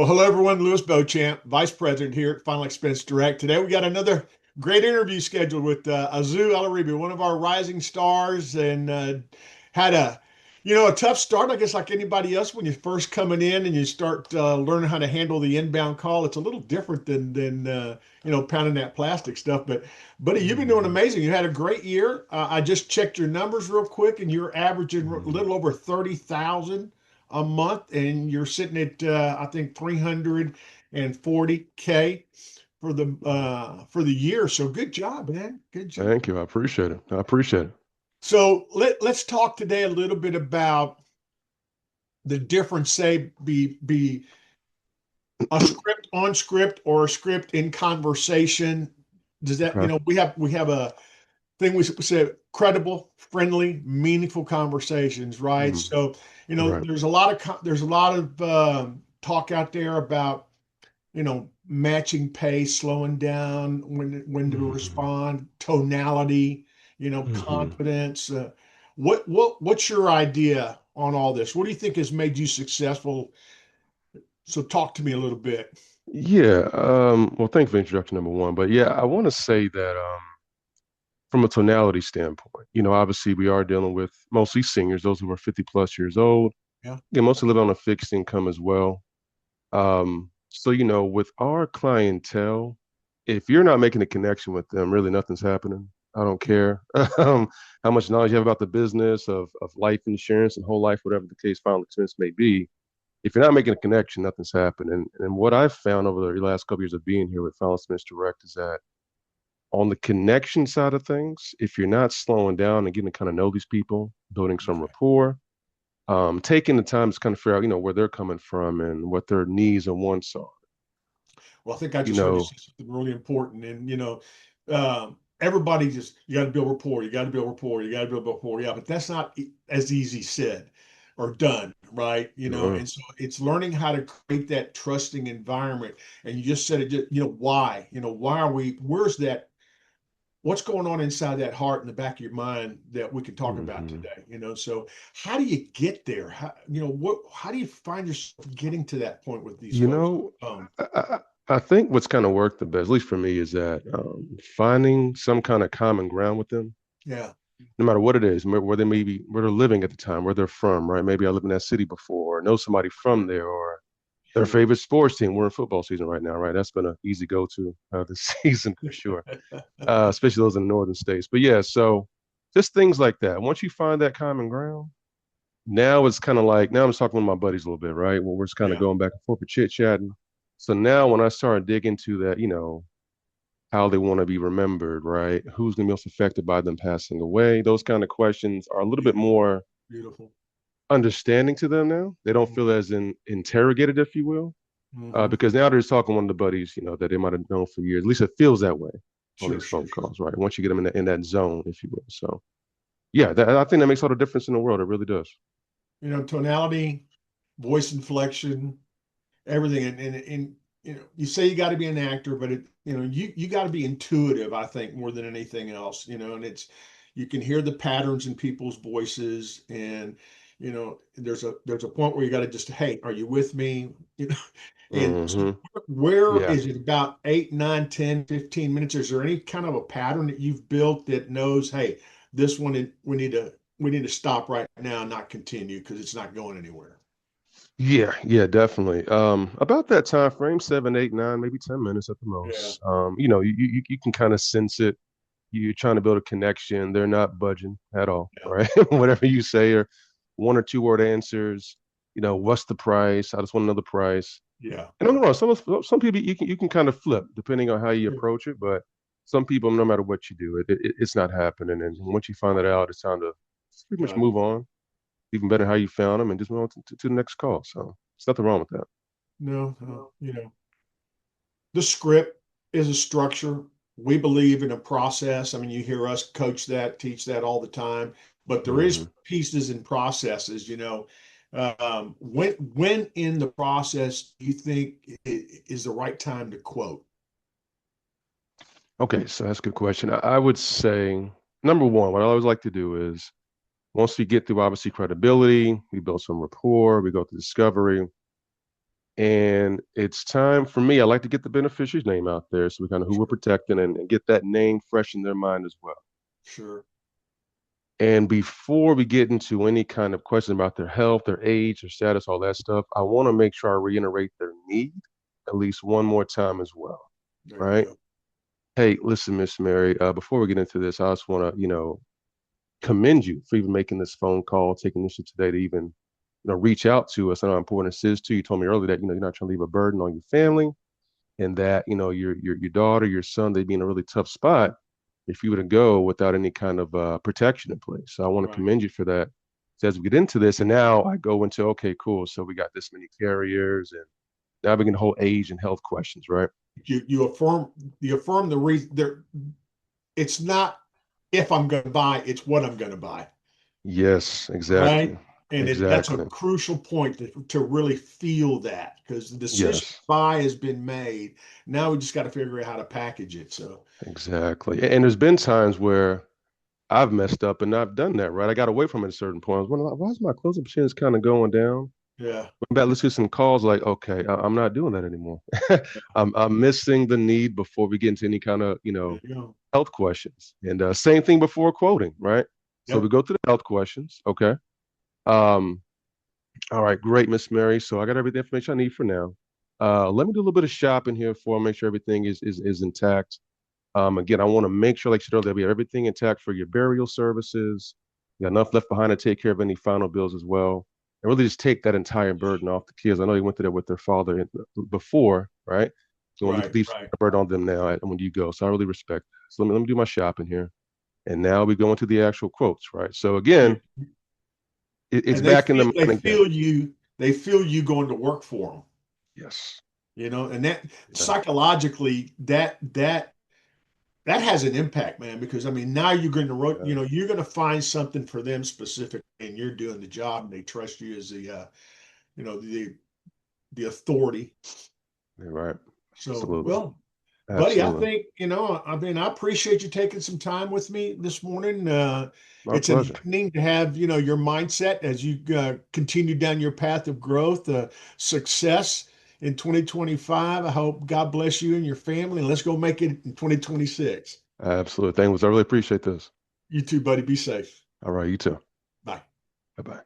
Well, hello everyone. Louis Beauchamp, Vice President here at Final Expense Direct. Today we got another great interview scheduled with Azu Alaribi, one of our rising stars, and had a tough start, I guess, like anybody else when you're first coming in and you start learning how to handle the inbound call. It's a little different than pounding that plastic stuff. But buddy, you've been doing Mhm, amazing. You had a great year. I just checked your numbers real quick, and you're averaging a mhm. little over 30,000 a month, and you're sitting at I think 340K for the year. So good job, man. Good job. Thank you. I appreciate it. I appreciate it. So let's talk today a little bit about the difference, say, be a script on script or a script in conversation. Does that, Okay. we have a thing we say credible, friendly, meaningful conversations, right? Mm, So, right. there's a lot of talk out there about matching pace, slowing down, when to Mhm, respond, tonality, mhm. confidence. What's your idea on all this? What do you think has made you successful? So talk to me a little bit. Yeah. Well, thanks for the introduction, number one. But yeah, I want to say that from a tonality standpoint, obviously we are dealing with mostly seniors, those who are 50 plus years old. Yeah, They mostly live on a fixed income as well. So, with our clientele, if you're not making a connection with them, really nothing's happening. I don't yeah, care um, how much knowledge you have about the business of life insurance and whole life, whatever the case final expense may be. If you're not making a connection, nothing's happening. And what I've found over the last couple of years of being here with Final Expense Direct is that on the connection side of things, if you're not slowing down and getting to kind of know these people, building some okay. rapport, taking the time to kind of figure out, where they're coming from and what their needs and wants are. Well, I think I You just heard you know, say something really important, and everybody just you got to build rapport, you got to build rapport, you got to build rapport. Yeah, but that's not as easy said or done, right? uh, And so it's learning how to create that trusting environment. And you just said it, why? Why are we? Where's that? What's going on inside that heart in the back of your mind that we can talk about mhm. today? So how do you get there? How do you find yourself getting to that point with these You folks? know, I think what's kind of worked the best, at least for me, is that finding some kind of common ground with them, Yeah. no matter what it is, where they may be, where they're living at the time, where they're from, right? Maybe I live in that city before, or know somebody from there, or their Sure. favorite sports team. We're in football season right now, right? That's been an easy go-to this season for sure, especially those in the northern states. But yeah, so just things like that. Once you find that common ground, now it's kind of like now I'm just talking with my buddies a little bit, right? Well, we're just kind of Yeah. going back and forth, chit chatting. So now when I start digging into that, how they want to be remembered, right? Who's the most affected by them passing away? Those kind of questions are a little bit Beautiful. more Beautiful. understanding to them now. They don't feel as interrogated, if you will, Mm-hmm. because now they're just talking to one of the buddies, that they might have known for years. At least it feels that way on Sure, these sure, phone sure. calls, right? Once you get them in that zone, if you will. So yeah, I think that makes all the difference in the world. It really does. Tonality, voice inflection, everything. And you say you got to be an actor, but you got to be intuitive, I think, more than anything else, and you can hear the patterns in people's voices. And, there's a point where you got to just, hey, are you with me? You know, and so Hmm. where Yeah. is it about 8, 9, 10, 15 minutes? Is there any kind of a pattern that you've built that knows, hey, this one, we need to stop right now and not continue because it's not going anywhere? Yeah, yeah, definitely. About that time frame, 7, 8, 9, maybe 10 minutes at the Yeah. most. You can kind of sense it. You're trying to build a connection. They're not budging at all, Yeah. right? Whatever you say, or one or two word answers. What's the price? I just want to know the price. Yeah. And don't get me wrong, some people you can kind of flip depending on how you Sure. approach it, but some people, no matter what you do, it's not happening. And once you find that out, it's time to just pretty much Got it. move on. Even better how you found them, and just move on to the next call. So there's nothing wrong with that. No, the script is a structure. We believe in a process. I mean, you hear us coach that, teach that all the time, but there is Hmm. pieces and processes, when in the process do you think is the right time to quote? Okay, so that's a good question. I would say number one, what I always like to do is once we get through obviously credibility, we build some rapport, we go through discovery, And it's time for me. I like to get the beneficiary's name out there so we kind of who we're Sure. protecting and get that name fresh in their mind as well. Sure. And before we get into any kind of question about their health, their age, their status, all that stuff, I want to make sure I reiterate their need at least one more time as well. There you Right? go. Hey, listen, Miss Mary, before we get into this, I just want to, commend you for even making this phone call, taking this today to even, reach out to us. I know how important this is to you. You told me earlier that, you're not trying to leave a burden on your family and that, your daughter, your son, they'd be in a really tough spot if you were to go without any kind of protection in place. So I want to Right. commend you for that. So as we get into this, and now I go into, okay, cool. So we got this many carriers and now we can whole age and health questions, right? You affirm the reason there. It's not if I'm going to buy, it's what I'm going to buy. Yes, exactly. Right. And that's a Exactly. crucial point to really feel that because the decision to Yes, buy has been made. Now we just got to figure out how to package it. So, exactly. And there's been times where I've messed up and I've done that, right? I got away from it at a certain point. I was wondering, like, why is my closing percentage kind of going down? yeah. Went back, let's get some calls like, okay, I'm not doing that anymore. I'm missing the need before we get into any kind of, There you go. health questions. And same thing before quoting, right? So we Yep. go to the health questions. Okay. Um, all right, great, Miss Mary. So I got every information I need for now. Let me do a little bit of shopping here for make sure everything is intact. Again, I want to make sure, like you said earlier, we have everything intact for your burial services. You got enough left behind to take care of any final bills as well. And really just take that entire burden off the kids. I know you went through that with their father before, right? You want to Right. leave some Right. burden on them now when you go. So I really respect that. So let me do my shopping here. And now we go into the actual quotes, right? So Yeah. again, it's And they back in the feel mind they again. feel you. They feel you going to work for them. Yes. And that Yeah. psychologically, that has an impact, man. Because I mean, now you're going to, Yeah. you're going to find something for them specific, and you're doing the job, and they trust you as you know, the authority. You're right. So, Absolutely. well, buddy, I Absolutely. think, I mean, I appreciate you taking some time with me this morning. My It's pleasure. enlightening to have, your mindset as you continue down your path of growth, success in 2025. I hope God bless you and your family, and let's go make it in 2026. Absolutely. Thanks. I really appreciate this. You too, buddy. Be safe. All right. You too. Bye. Bye bye.